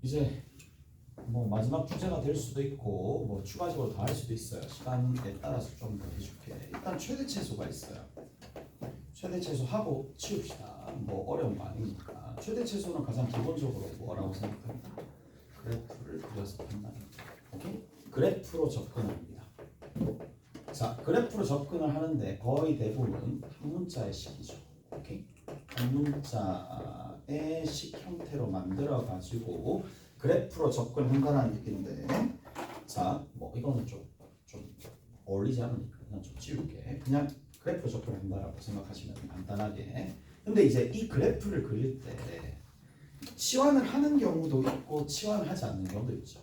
이제 뭐 마지막 주제가 될 수도 있고 뭐 추가적으로 더 할 수도 있어요. 시간에 따라서 좀 더 해줄게. 일단 최대 최소가 있어요. 최대 최소 하고 치웁시다. 뭐 어려운 거 아니니까. 최대 최소는 가장 기본적으로 뭐라고 생각합니다. 그래프를 그려서 판단합니다. 오케이? 그래프로 접근합니다. 자, 그래프로 접근을 하는데 거의 대부분 한 문자의 식이죠. 오케이? 한 문자의 식 형태로 만들어 가지고 그래프로 접근한다는 얘기인데, 자, 뭐 이거는 좀 어울리지 않으니까 그냥 좀 지울게. 그냥 그래프로 접근한다라고 생각하시면 간단하게. 근데 이제 이 그래프를 그릴 때 치환을 하는 경우도 있고 치환하지 않는 경우도 있죠.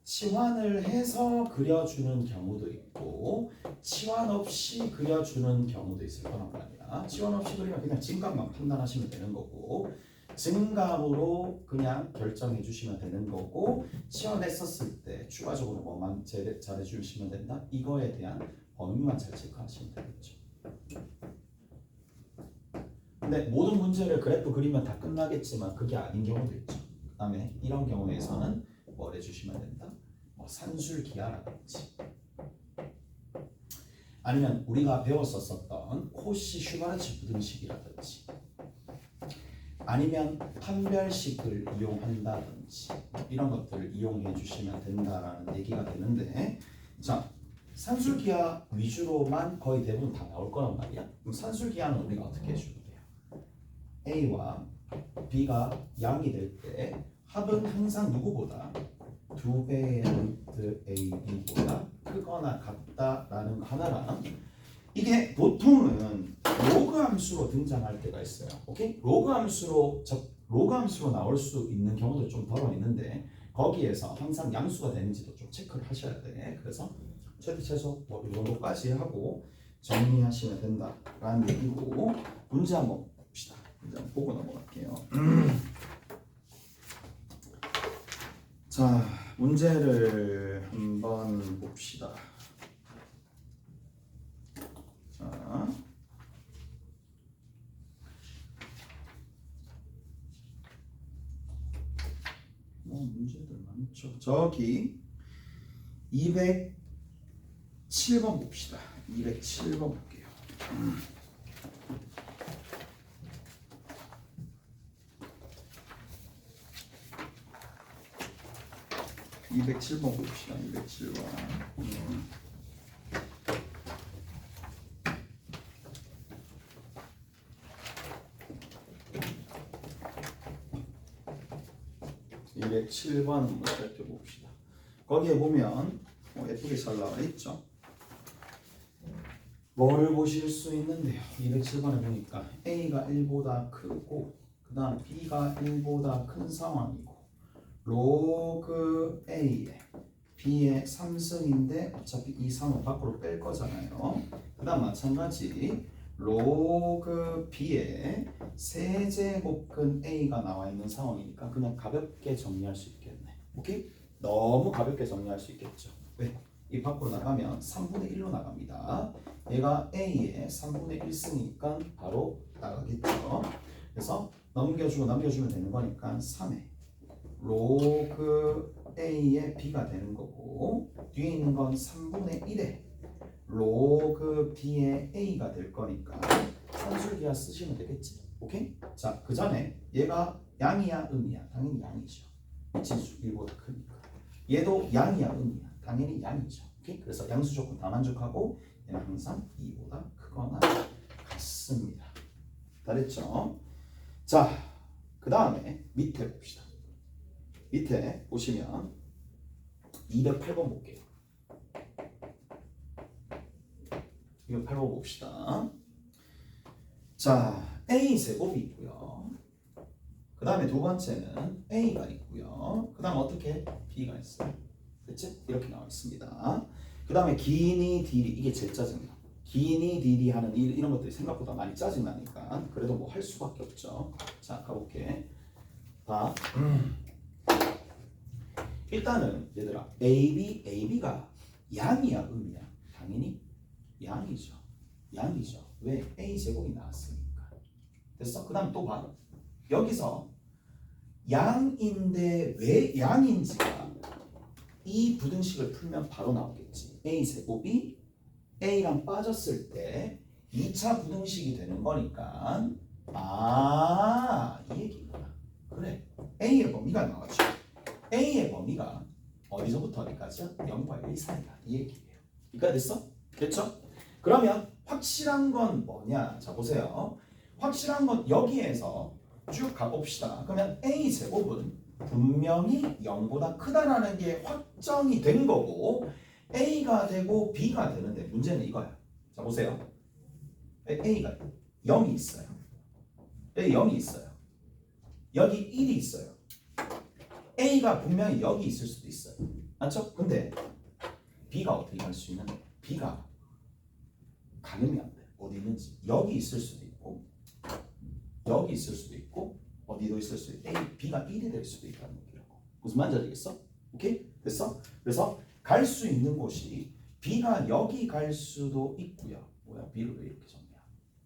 치환을 해서 그려주는 경우도 있고 치환 없이 그려주는 경우도 있을 거란 말이야. 치환 없이 그리면 그냥 증감만 판단하시면 되는 거고 증감으로 그냥 결정해 주시면 되는 거고 치환했었을 때 추가적으로 뭐만 잘해 주시면 된다. 이거에 대한 범위만 잘 체크하시면 되겠죠. 근데 모든 문제를 그래프 그리면 다 끝나겠지만 그게 아닌 경우도 있죠. 그 다음에 이런 경우에서는 뭘 해주시면 된다? 뭐 산술기하라든지 아니면 우리가 배웠었던 코시 슈바르츠 부등식이라든지 아니면 판별식을 이용한다든지 이런 것들을 이용해 주시면 된다라는 얘기가 되는데, 자, 산술기하 위주로만 거의 대부분 다 나올 거란 말이야. 그럼 산술기하는 우리가 어떻게 해주면 돼요? A와 B가 양이 될 때 합은 항상 누구보다 2배의 루트 AB보다 크거나 같다라는 거 하나랑, 이게 보통은 로그 함수로 등장할 때가 있어요. 오케이? 로그 함수로 나올 수 있는 경우도 좀 덜어 있는데 거기에서 항상 양수가 되는지도 좀 체크를 하셔야 돼. 그래서 최대 최소 뭐 이 정도까지 하고 정리하시면 된다라는 얘기고, 문제 한번 봅시다. 문제 한번 보고 넘어갈게요. 자, 문제를 한번 봅시다. 자, 문제들 많죠. 저기 207번 봅시다. 207번 볼게요. 207번 봅시다. 207번. 207번 한번 살펴봅시다. 거기에 보면 예쁘게 잘 나와 있죠. 뭘 보실 수 있는데요. 207번에 보니까 A가 1보다 크고 그 다음 B가 1보다 큰 상황이고 로그 A에 B의 3승인데 어차피 이 3은 밖으로 뺄 거잖아요. 그 다음 마찬가지 로그 B에 세제곱근 A가 나와 있는 상황이니까 그냥 가볍게 정리할 수 있겠네. 오케이? 너무 가볍게 정리할 수 있겠죠. 왜? 이 밖으로 나가면 3분의 1로 나갑니다. 얘가 A의 3분의 1승이니까 바로 나가겠죠. 그래서 넘겨주면 되는 거니까 3에 로그 A의 B가 되는 거고 뒤에 있는 건 3분의 1에 로그 B의 A가 될 거니까 산술기하 쓰시면 되겠지. 오케이? 자, 그 전에 얘가 양이야 음이야? 당연히 양이죠. 미친수 1보다 크니까. 얘도 양이야 음이야? 당연히 양이죠. 오케이? 그래서 양수 조건 다 만족하고 얘는 항상 2보다 크거나 같습니다. 다 됐죠? 자, 그 다음에 밑에 봅시다. 밑에 보시면 208번 볼게요. 208번 봅시다. 자, A 제곱이 있고요. 그 다음에 두 번째는 A가 있고요. 그 다음 어떻게? B가 있어요. 그치? 이렇게 나와 있습니다. 그 다음에 기니 딜이 이게 제일 짜증나. 기니 딜이 하는 이런 것들이 생각보다 많이 짜증나니까 그래도 뭐 할 수밖에 없죠. 자, 가볼게. 봐. 일단은 얘들아 AB가 양이야 음이야? 당연히 양이죠. 양이죠. 왜? A 제곱이 나왔으니까. 됐어? 그 다음 또 봐. 여기서 양인데 왜 양인지가 이 부등식을 풀면 바로 나오겠지. a제곱이 a랑 빠졌을 때 2차 부등식이 되는 거니까 이 얘기구나. 그래. a의 범위가 나왔죠. a의 범위가 어디서부터 어디까지야? 0과 1 사이다. 이 얘기예요. 이까 됐어? 됐죠? 그러면 확실한 건 뭐냐? 자 보세요. 확실한 건 여기에서 쭉 가봅시다. 그러면 a제곱은 분명히 0보다 크다라는 게 확정이 된 거고 a가 되고 b가 되는데 문제는 이거야. 자 보세요. a가 0이 있어요. 여기 0이 있어요. 여기 1이 있어요. a가 분명히 여기 있을 수도 있어요. 맞죠? 근데 b가 어떻게 갈 수 있는데 b가 가늠이 안 돼. 어디 있는지. 여기 있을 수도 있고 여기 있을 수도 있고 어디도 있을 수도 있고 b가 1이 될 수도 있다는 얘기라고. 무슨 말인지 알겠어? 오케이? 됐어? 그래서 갈 수 있는 곳이 b가 여기 갈 수도 있고요. 뭐야? b를 왜 이렇게 정리야?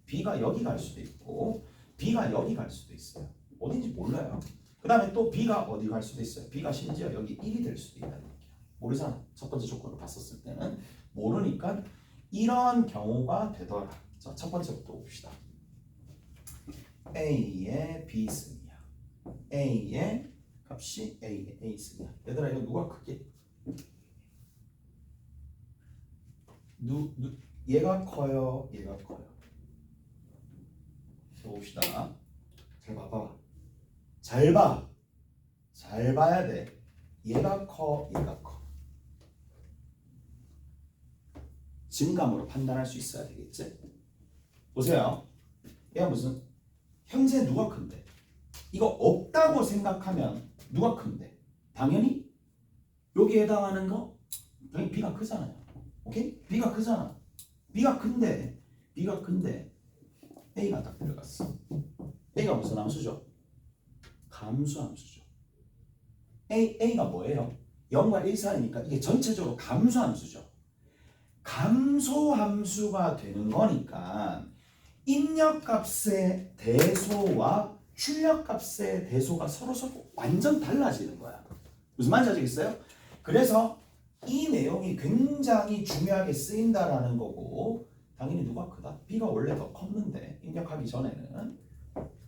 b가 여기 갈 수도 있고 b가 여기 갈 수도 있어요. 어딘지 몰라요. 그 다음에 또 b가 어디 갈 수도 있어요. b가 심지어 여기 1이 될 수도 있다는 얘기야. 모르잖아. 첫 번째 조건을 봤었을 때는 모르니까 이런 경우가 되더라. 자, 첫 번째부터 봅시다. a의 b승이야. a의 값이 a의 a승이야. 얘들아 이거 누가 크게? 얘가 커요. 얘가 커요. 자 봅시다. 잘 봐봐. 잘 봐. 잘 봐야 돼. 얘가 커. 얘가 커. 증감으로 판단할 수 있어야 되겠지? 보세요. 얘가 무슨 현재 누가 큰데? 이거 없다고 생각하면 누가 큰데? 당연히 여기에 해당하는 거 당연히 b가 크잖아요. 오케이? b가 크잖아. b가 큰데 a가 딱 들어갔어. a가 무슨 함수죠? 감수함수죠. a가 뭐예요? 0과 1 사이니까 이게 전체적으로 감수함수죠. 감소함수가 되는 거니까 입력값의 대소와 출력값의 대소가 서로 완전 달라지는 거야. 무슨 말인지 아시겠어요? 그래서 이 내용이 굉장히 중요하게 쓰인다라는 거고 당연히 누가 크다? b가 원래 더 컸는데 입력하기 전에는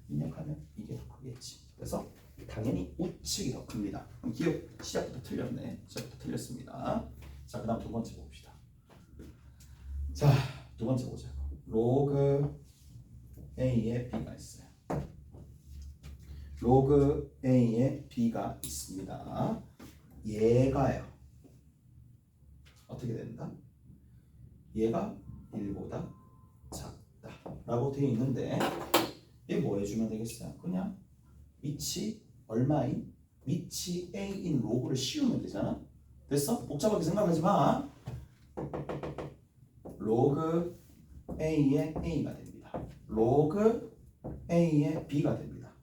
입력하면 이게 더 크겠지. 그래서 당연히 우측이 더 큽니다. 기억 시작부터 틀렸네. 시작부터 틀렸습니다. 자, 그 다음 두 번째 봅시다. 자, 두 번째 보자고. 로그 a에 b가 있어요. 로그 a에 b가 있습니다. 얘가요. 어떻게 된다? 얘가 1보다 작다 라고 되어 있는데 이게 뭐 해주면 되겠어요? 그냥 위치 얼마인? 위치 a인 로그를 씌우면 되잖아? 됐어? 복잡하게 생각하지 마. 로그 a의 a가 됩니다. 로그 a의 b가 됩니다.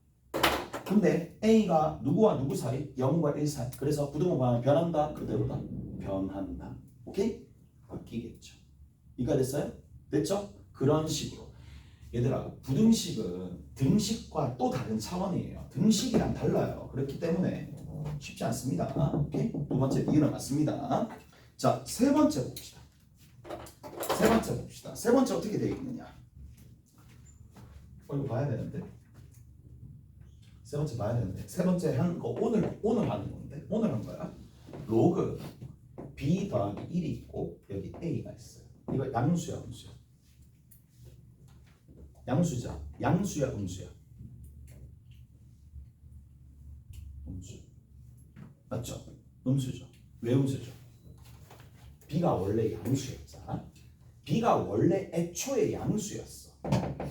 근데 a가 누구와 누구 사이? 0과 1 사이. 그래서 부등호 방향 변한다? 그대로다? 변한다. 오케이? 바뀌겠죠. 이해가 됐어요? 됐죠? 그런 식으로. 얘들아, 부등식은 등식과 또 다른 차원이에요. 등식이랑 달라요. 그렇기 때문에 쉽지 않습니다. 오케이? 두 번째 B는 맞습니다. 자, 세 번째 봅시다. 세 번째 어떻게 되어 있느냐? 이거 봐야 되는데. 세 번째 봐야 되는데. 세 번째 한 거 오늘 하는 건데. 오늘 한 거야. 로그 B 더하기 1이 있고 여기 A가 있어요. 이거 양수야, 음수야? 양수죠. 양수야, 음수야? 음수. 맞죠? 음수죠. 왜 음수죠? B가 원래 양수였잖아. B가 원래 애초에 양수였어.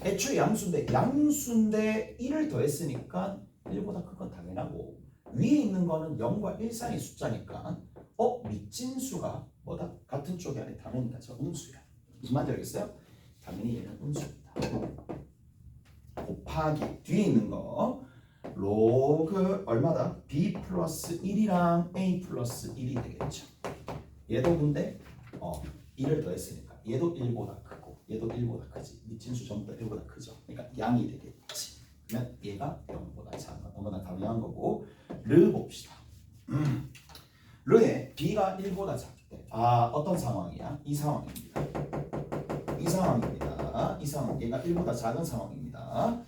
애초에 양수인데 1을 더했으니까 1보다 큰 건 당연하고 위에 있는 거는 0과 1 사이 숫자니까 밑진수가 뭐다? 같은 쪽이 아니라 당연히니까 저 음수야. 무슨 말인지 알겠어요? 당연히 얘는 음수입니다. 곱하기 뒤에 있는 거 로그 얼마다? b 플러스 1이랑 a 플러스 1이 되겠죠. 얘도 근데 1을 더했으니까 얘도 1보다 크고 얘도 1보다 크지. 밑진수 전부 다 1보다 크죠. 그러니까 양이 되겠지. 그러면 얘가 0보다 작은 거보다 당연한 거고. 르 봅시다. 르에 b가 1보다 작을 때 어떤 상황이야? 이 상황입니다. 이 상황입니다. 이 상황 얘가 1보다 작은 상황입니다.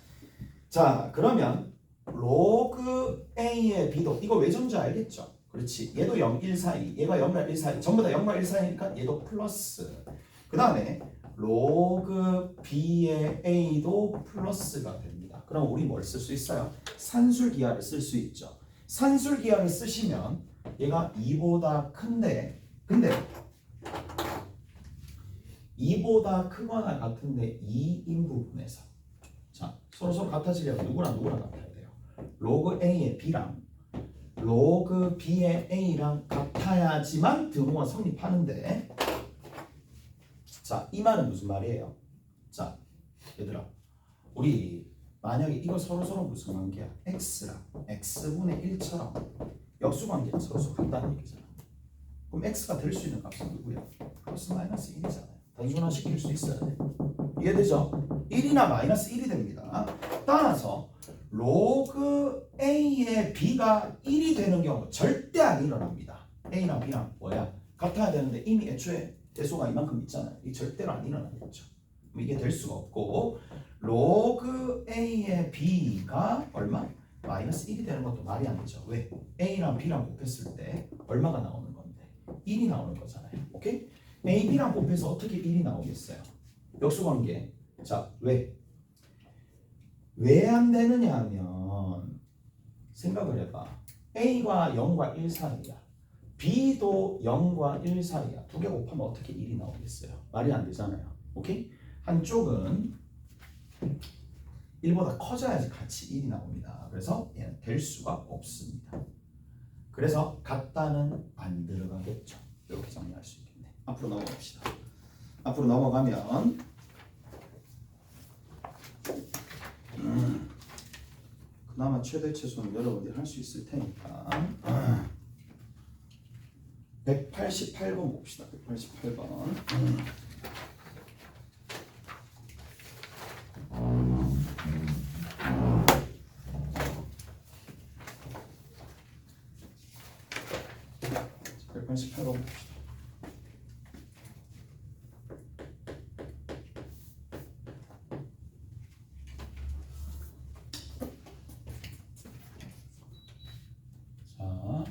자 그러면 로그 a의 b도 이거 왜 전지 알겠죠? 그렇지. 얘도 0, 1 사이 얘가 0과 1 사이 전부 다 0과 1 사이니까 얘도 플러스. 그 다음에 로그 b의 a도 플러스가 됩니다. 그럼 우리 뭘 쓸 수 있어요? 산술기하를 쓸 수 있죠. 산술기하를 쓰시면 얘가 2보다 큰데 근데 2보다 크거나 같은데 2인 부분에서 자 서로 같아지려면 누구랑 같아야 돼요? 로그 a의 b랑 로그 b의 a랑 같아야지만 등호가 성립하는데 자 이 말은 무슨 말이에요? 자 얘들아 우리 만약에 이거 서로 무슨 관계야? x랑 x분의 1처럼 역수관계는 서로 같다는 얘기잖아. 그럼 x가 될 수 있는 값은 누구야? 플러스 마이너스 1이잖아요. 단순화시킬 수 있어야 돼. 이해되죠? 1이나 마이너스 1이 됩니다. 따라서 로그 a의 b가 1이 되는 경우 절대 안 일어납니다. a랑 b랑 뭐야? 같아야 되는데 이미 애초에 대소가 이만큼 있잖아요. 이 절대로 안 일어나겠죠. 이게 될 수가 없고 로그 a의 b가 얼마? 마이너스 1이 되는 것도 말이 안 되죠. 왜? a랑 b랑 곱했을 때 얼마가 나오는 건데? 1이 나오는 거잖아요. 오케이? a, b랑 곱해서 어떻게 1이 나오겠어요? 역수관계. 자, 왜? 왜 안 되느냐 하면 생각을 해봐. a가 0과 1 사이야. b도 0과 1 사이야. 두 개 곱하면 어떻게 1이 나오겠어요? 말이 안 되잖아요. 오케이? 한쪽은 1보다 커져야지 같이 1이 나옵니다. 그래서 얘는 될 수가 없습니다. 그래서 같다는 안 들어가겠죠. 이렇게 정리할 수 있겠네. 앞으로 넘어갑시다. 앞으로 넘어가면 그나마 최대 최소는 여러분들이 할 수 있을 테니까 188번 봅시다. 188번 188번 봅시다. 자,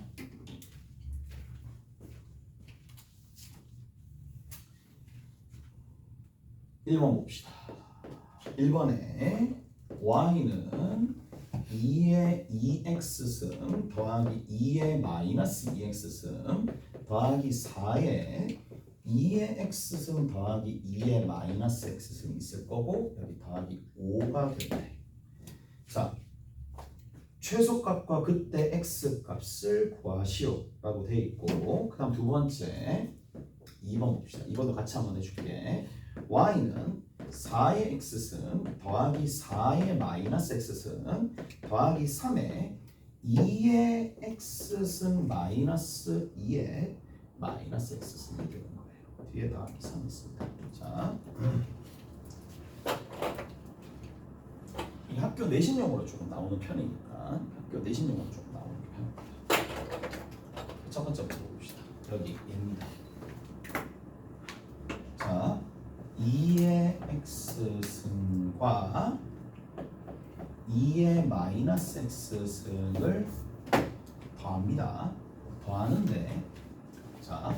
1번 봅시다. 1번에 y는 2의 2x승 더하기 2의 마이너스 2x승 더하기 4의 2의 x승 더하기 2의 마이너스 x승 있을 거고 여기 더하기 5가 되네. 자, 최소값과 그때 x값을 구하시오 라고 돼 있고 그 다음 두 번째 2번 봅시다. 2번도 같이 한번 해줄게. y는 4의 x승 더하기 4의 마이너스 x승 더하기 3의 2의 x승 마이너스 2의 마이너스 x승이 되는 거예요. 뒤에 더하기 3 있습니다. 자, 이 학교 내신용으로 조금 나오는 편이니까 학교 내신용으로 조금 나오는 편입니다. 첫 번째부터 봅시다. 여기 얘입니다. 자, 2의 x승과 2의 마이너스 x승을 더합니다. 더하는데 자,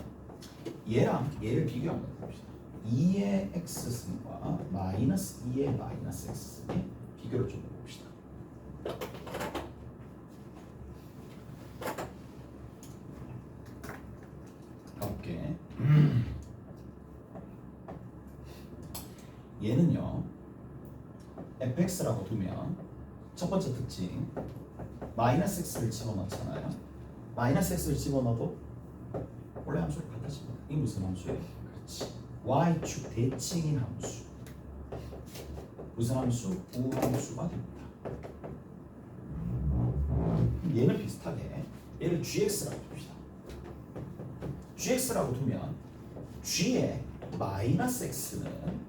얘랑 얘를 비교 한번 해봅시다. 2의 x승과 마이너스 2의 마이너스 x승의 비교를 좀 해봅시다. 가볼게. 얘는요 fx라고 두면 첫 번째 특징 마이너스 x를 집어넣잖아요. 마이너스 x를 집어넣어도 원래 함수를 갖다 집어넣어. 이 무슨 함수예요? 그렇지. y축 대칭인 함수. 무슨 함수? 우함수가 됩니다. 얘는 비슷하게 얘를 gx라고 둡시다. gx라고 두면 g의 마이너스 x는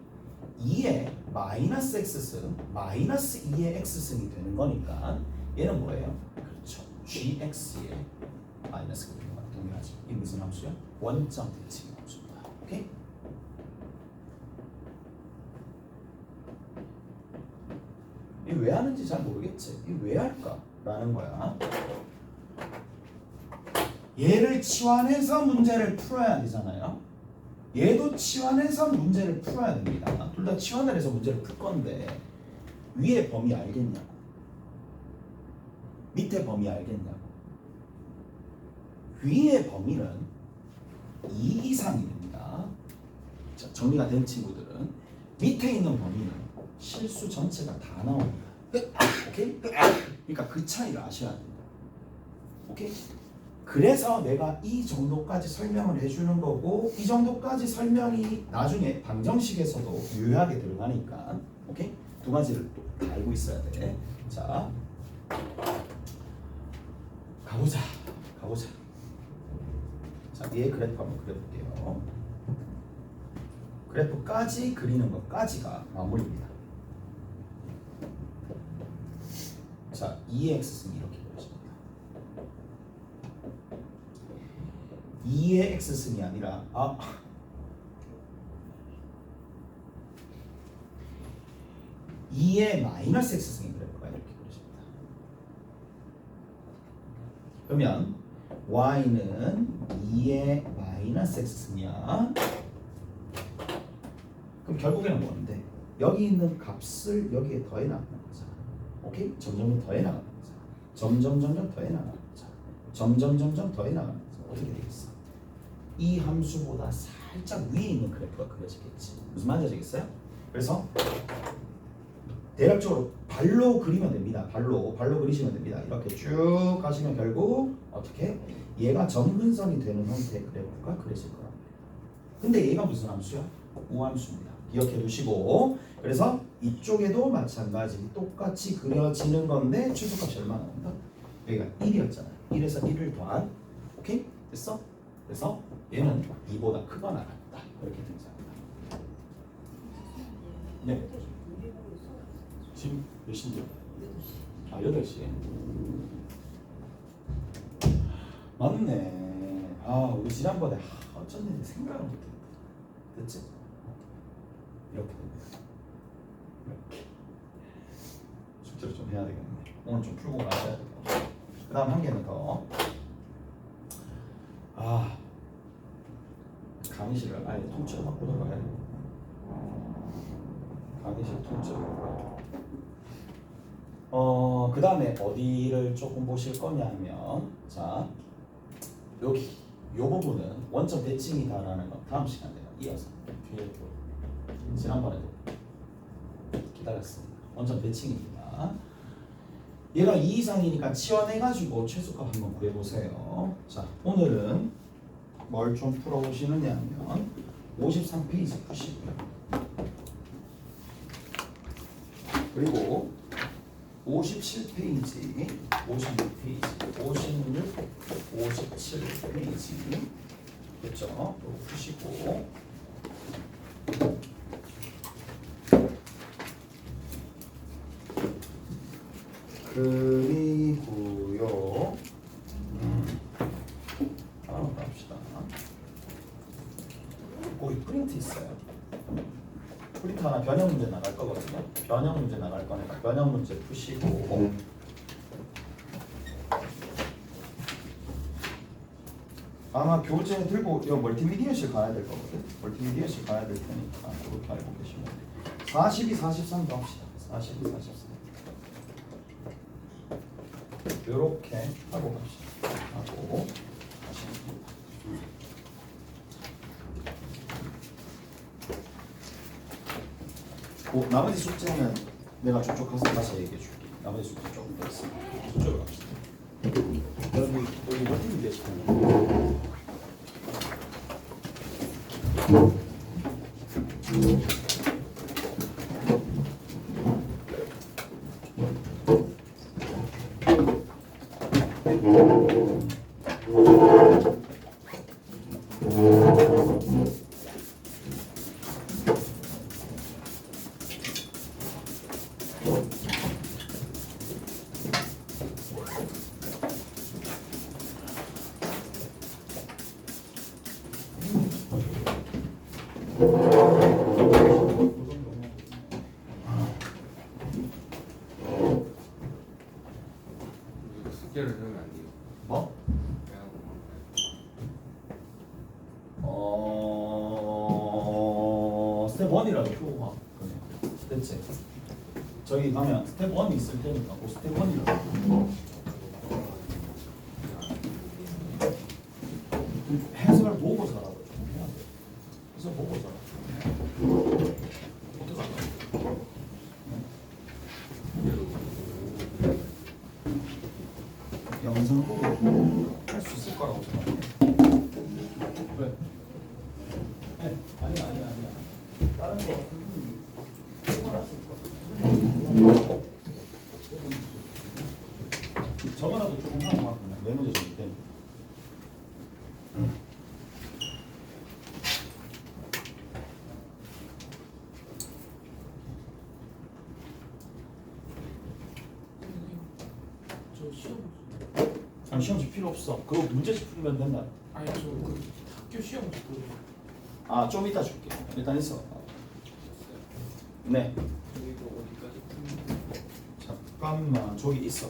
2의 마이너스 x승 마이너스 2의 x승이 되는 거니까 얘는 뭐예요? 그렇죠. gx의 마이너스가 되는 거랑 동일하죠. 이 무슨 함수야? 원점 대칭 함수입니다. 오케이? 이 왜 하는지 잘 모르겠지. 이 왜 할까? 라는 거야. 얘를 치환해서 문제를 풀어야 되잖아요. 얘도 치환해서 문제를 풀어야 됩니다. 둘 다 치환을 해서 문제를 풀 건데 위에 범위 알겠냐고, 밑에 범위 알겠냐고. 위의 범위는 2 이상이 됩니다. 자, 정리가 된 친구들은 밑에 있는 범위는 실수 전체가 다 나옵니다. 오케이? 그러니까 그 차이를 아셔야 됩니다. 오케이? 그래서 내가 이 정도까지 설명을 해주는 거고 이 정도까지 설명이 나중에 방정식에서도 유효하게 들어가니까 오케이? 두 가지를 또 다 알고 있어야 돼. 자, 가보자. 자, 얘 그래프 한번 그려볼게요. 그래프까지 그리는 것까지가 마무리입니다. 자, 2의 x승이 이렇게 보여집니다. 2의 x승이 아니라 2의 마이너스 x승이 그래프가 이렇게 보여집니다. 그러면 y는 2의 마이너스 x승이야. 그럼 결국에는 뭔데? 여기 있는 값을 여기에 더해 나가는 거잖아. 오케이? 점점 더해 나가는 거잖아. 점점 더해 나가는 거잖아. 점점 더해 나가는 거잖아. 어떻게 되겠어? 이 함수보다 살짝 위에 있는 그래프가 그려지겠지. 무슨 말인지 아시겠어요? 그래서 대략적으로 발로 그리면 됩니다. 발로 그리시면 됩니다. 이렇게 쭉 가시면 결국 어떻게? 얘가 점근선이 되는 형태의 그래프가 그려질 거랍니다. 근데 얘가 무슨 함수야? 우함수입니다. 기억해 두시고, 그래서 이쪽에도 마찬가지 똑같이 그려지는 건데 최소값이 얼마 나온다? 여기가 1이었잖아. 1에서 1을 더한, 오케이? 됐어? 그래서 얘는 2보다 크거나 같다. 이렇게 등장합니다. 네. 지금 몇 시인데요? 8시. 맞네. 우리 지난번에 어쩐지 생각을 못했다. 됐지? 이렇게 됩니다. 이렇게. 숙제를 좀 해야 되겠네. 오늘 좀 풀고 가셔야 되고. 그 다음 한 개는 더. 강의실을 아예 통째로 바꾸도록 해야 돼. 강의실 통째로. 그 다음에 어디를 조금 보실 거냐면, 자, 여기 요 부분은 원점 대칭이다라는 건 다음 시간에 이어서 뒤에 지난번에도 기다렸습니다. 원점 대칭입니다. 얘가 2 이상이니까 치환해가지고 최소값 한번 구해보세요. 자, 오늘은 뭘 좀 풀어보시느냐면 53페이지 푸시고요. 그리고 57페이지, 56페이지, 56, 57페이지 됐죠? 또 푸시고 그리고요 하나 갑시다. 거기 프린트 있어요. 프린트 하나 변형 문제 나갈 거거든요. 변형 문제 나갈 거니까 변형 문제 푸시고 아마 교재 들고 이 멀티미디어실 가야 될 거거든. 멀티미디어실 가야 될 테니까 그렇게 알고 계시면 돼요. 42, 43도 합시다. 42, 43 이렇게 하고 갑시다. 하고 하시면 됩니다. 나머지 숙제는 내가 저쪽 가서 다시 얘기해 줄게. 나머지 숙제 조금 더 있어. 저쪽으로 갑시다. 여러분 여기 멀티미디어실 가는 숙제를 하면 안 돼요. 뭐? 그냥 스텝 1이라도 풀고 가. 됐지? 저기 가면 스텝 1이 있을 테니까 그 스텝 1이라도 해석을 보고 자라고 좀 해야 돼. 해석 보고 자라. 어떻게 할까? 영상 보고 할 수 있을 거라고 생각해. 그래. 네, 아니야. 다른 거. 저거라도 조금 하고 막 그냥 메모지 좀 때문에. 저 시험 아니 시험지 필요 없어. 그거 문제집 풀면 된다. 아니 저 그 학교 시험 그 아 좀 이따 줄게. 일단 있어. 네. 여기도 어디까지 푸는 잠깐만 저기 있어.